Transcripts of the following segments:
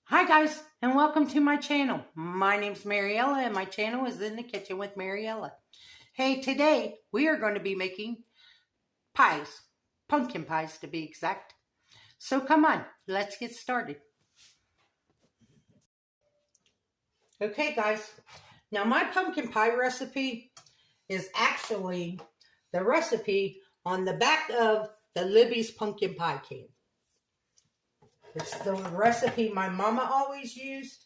Hi guys, and welcome to my channel. My name's Mariella, and my channel is In the Kitchen with Mariella. Hey, today we are going to be making pies, pumpkin pies to be exact. So come on, let's get started. Okay guys, now my pumpkin pie recipe is actually the recipe on the back of the Libby's pumpkin pie can. It's the recipe my mama always used,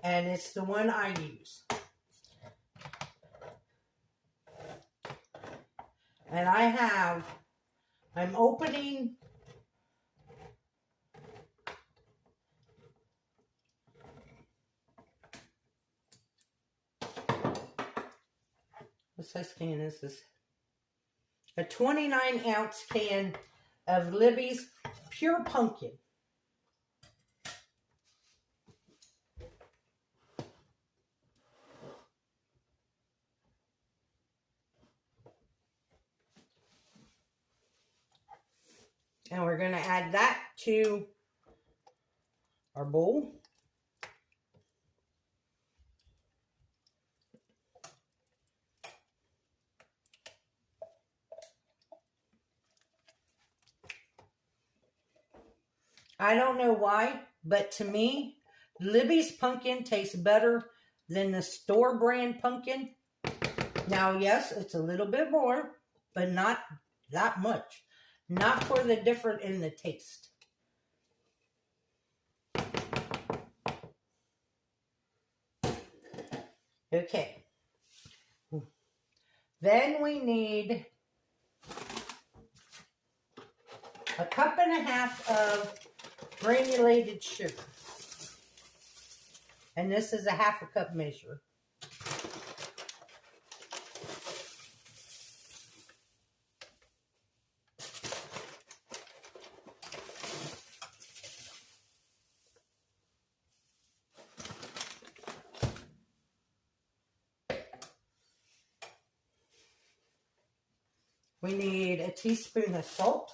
and it's the one I use. And I'm opening what size can is this? A 29-ounce can of Libby's pure pumpkin. And we're going to add that to our bowl. I don't know why, but to me, Libby's pumpkin tastes better than the store brand pumpkin. Now, yes, it's a little bit more, but not that much. Not for the difference in the taste. Okay. Then we need a cup and a half of granulated sugar. And this is a half a cup measure. We need a teaspoon of salt.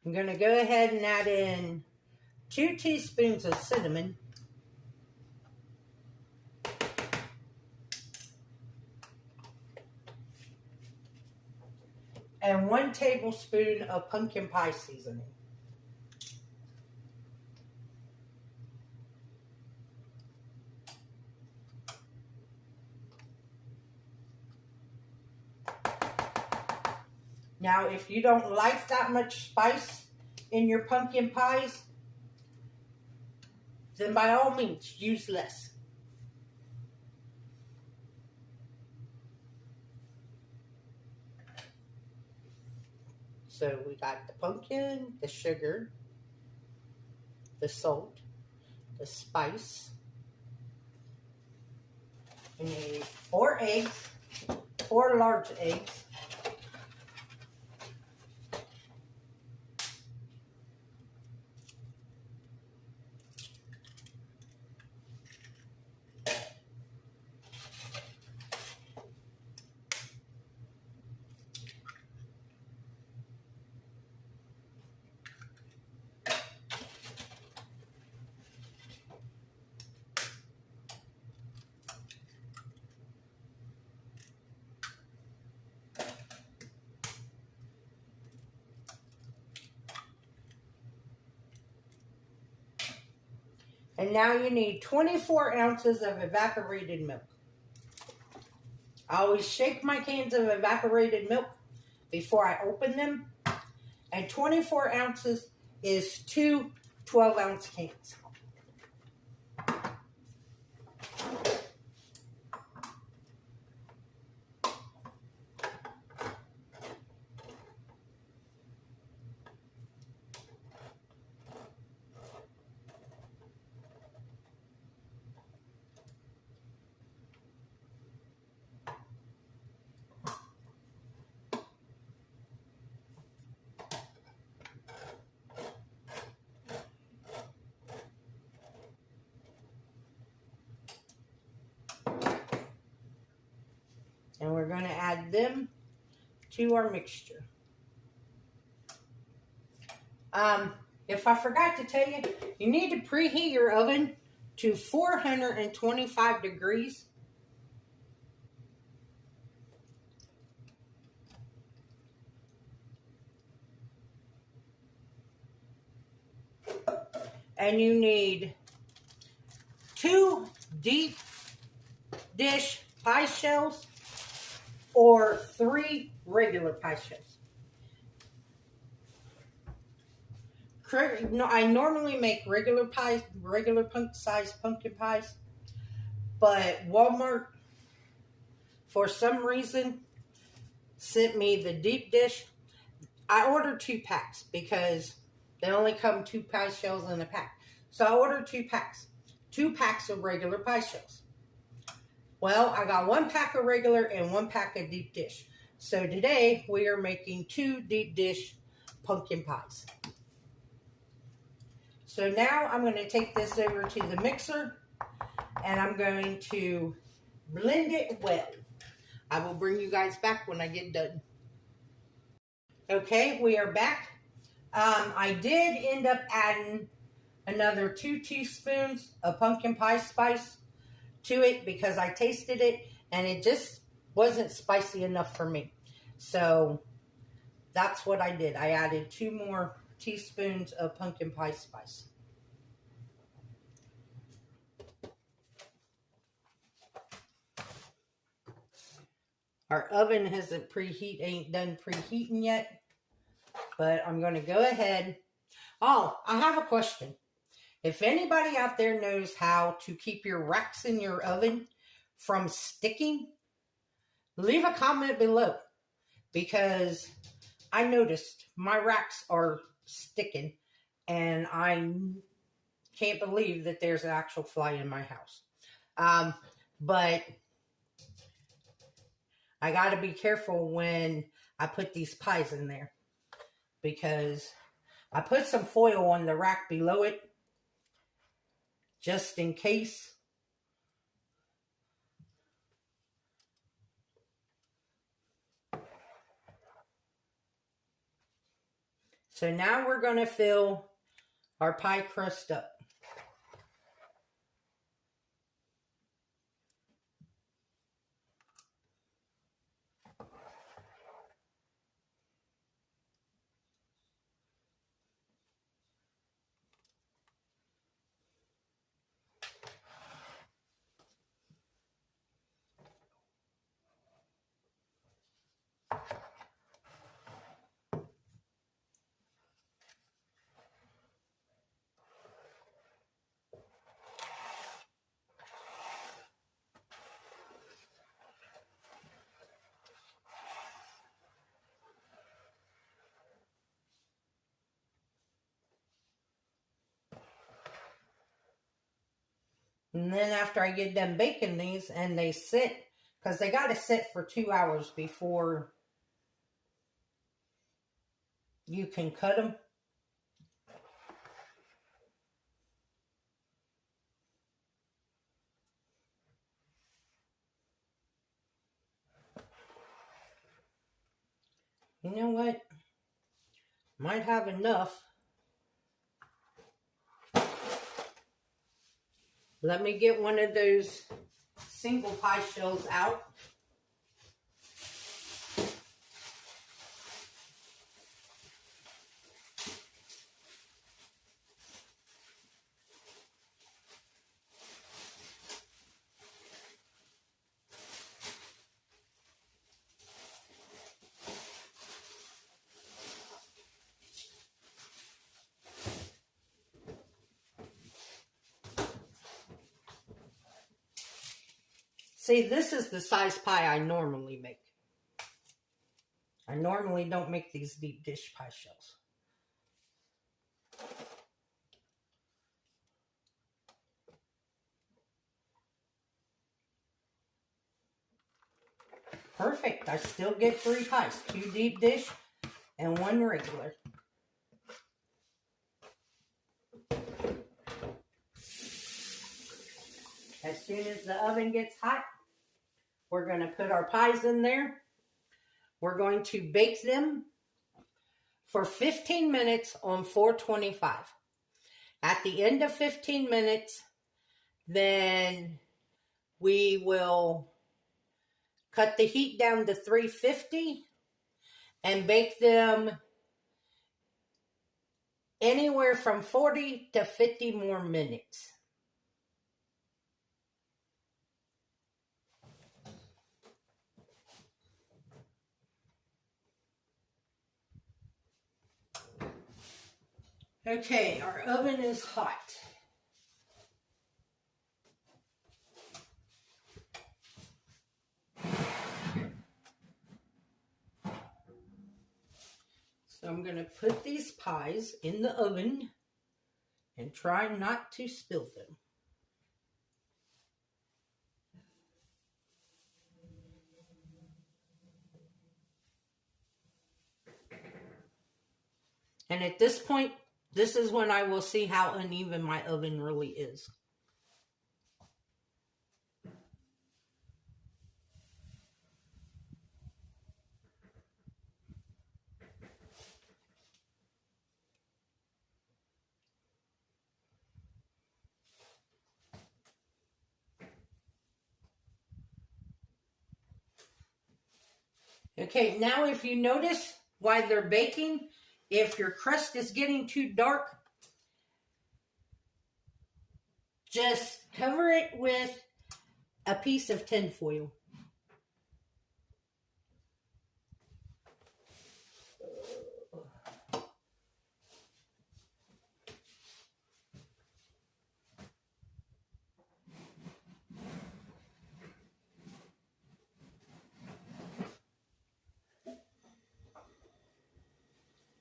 I'm going to go ahead and add in 2 teaspoons of cinnamon. And 1 tablespoon of pumpkin pie seasoning. Now, if you don't like that much spice in your pumpkin pies, then by all means, use less. So we got the pumpkin, the sugar, the salt, the spice. We need 4 eggs, 4 large eggs. And now you need 24 ounces of evaporated milk. I always shake my cans of evaporated milk before I open them. And 24 ounces is 2 12-ounce cans. add them to our mixture. If I forgot to tell you, you need to preheat your oven to 425 degrees. And you need 2 deep dish pie shells or 3 regular pie shells. I normally make regular pies, size pumpkin pies, but Walmart, for some reason, sent me the deep dish. I ordered 2 packs because they only come 2 pie shells in a pack. So I ordered 2 packs. 2 packs of regular pie shells. Well, I got 1 pack of regular and 1 pack of deep dish. So today we are making 2 deep dish pumpkin pies. So now I'm going to take this over to the mixer and I'm going to blend it well. I will bring you guys back when I get done. Okay, we are back. I did end up adding another 2 teaspoons of pumpkin pie spice to it because I tasted it and it just wasn't spicy enough for me. So that's what I did. I added 2 more teaspoons of pumpkin pie spice. Our oven ain't done preheating yet, but I'm going to go ahead. Oh, I have a question. If anybody out there knows how to keep your racks in your oven from sticking, leave a comment below because I noticed my racks are sticking and I can't believe that there's an actual fly in my house. But I got to be careful when I put these pies in there because I put some foil on the rack below it just in case. So now we're going to fill our pie crust up. And then after I get done baking these and they sit, because they got to sit for 2 hours before you can cut them. You know what? Might have enough. Let me get one of those single pie shells out. See, this is the size pie I normally make. I normally don't make these deep dish pie shells. Perfect. I still get 3 pies. 2 deep dish and 1 regular. As soon as the oven gets hot, we're going to put our pies in there We're going to bake them for 15 minutes on 425. At the end of 15 minutes, then we will cut the heat down to 350 and bake them anywhere from 40 to 50 more minutes. Okay, our oven is hot. So I'm going to put these pies in the oven and try not to spill them. And at this point, this is when I will see how uneven my oven really is. Okay, now if you notice while they're baking, if your crust is getting too dark, just cover it with a piece of tin foil.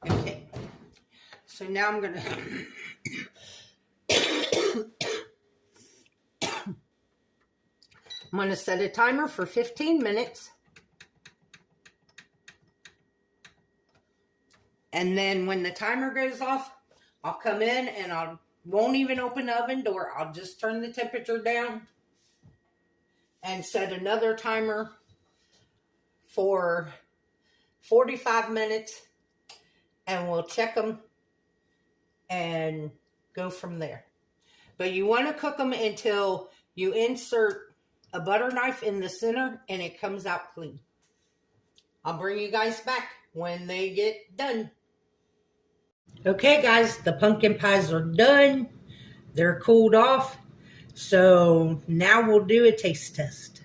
Okay, so now I'm going to set a timer for 15 minutes. And then when the timer goes off, I'll come in and I won't even open the oven door. I'll just turn the temperature down and set another timer for 45 minutes. And we'll check them and go from there. But you want to cook them until you insert a butter knife in the center and it comes out clean. I'll bring you guys back when they get done. Okay guys, the pumpkin pies are done. They're cooled off. So now we'll do a taste test.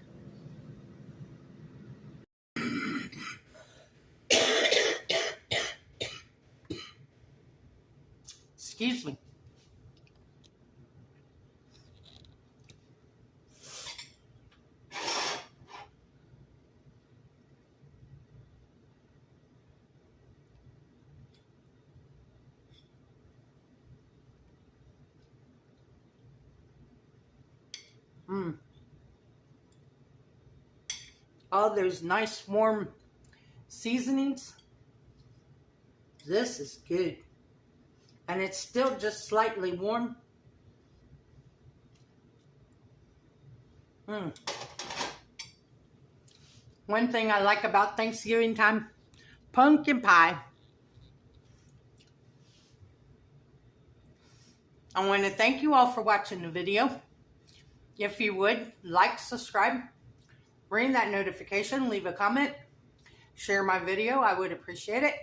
Excuse me. All those nice warm seasonings. This is good. And it's still just slightly warm. One thing I like about Thanksgiving time, pumpkin pie. I want to thank you all for watching the video. If you would, like, subscribe, ring that notification, leave a comment, share my video. I would appreciate it.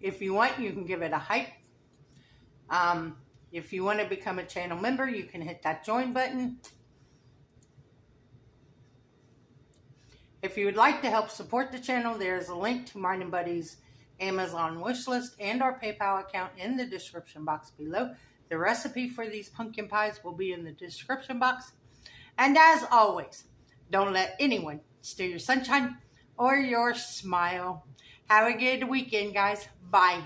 If you want, you can give it a hype. If you want to become a channel member, you can hit that join button. If you would like to help support the channel, there's a link to mine and Buddy's Amazon wishlist and our PayPal account in the description box below. The recipe for these pumpkin pies will be in the description box. And as always, don't let anyone steal your sunshine or your smile. Have a good weekend, guys. Bye.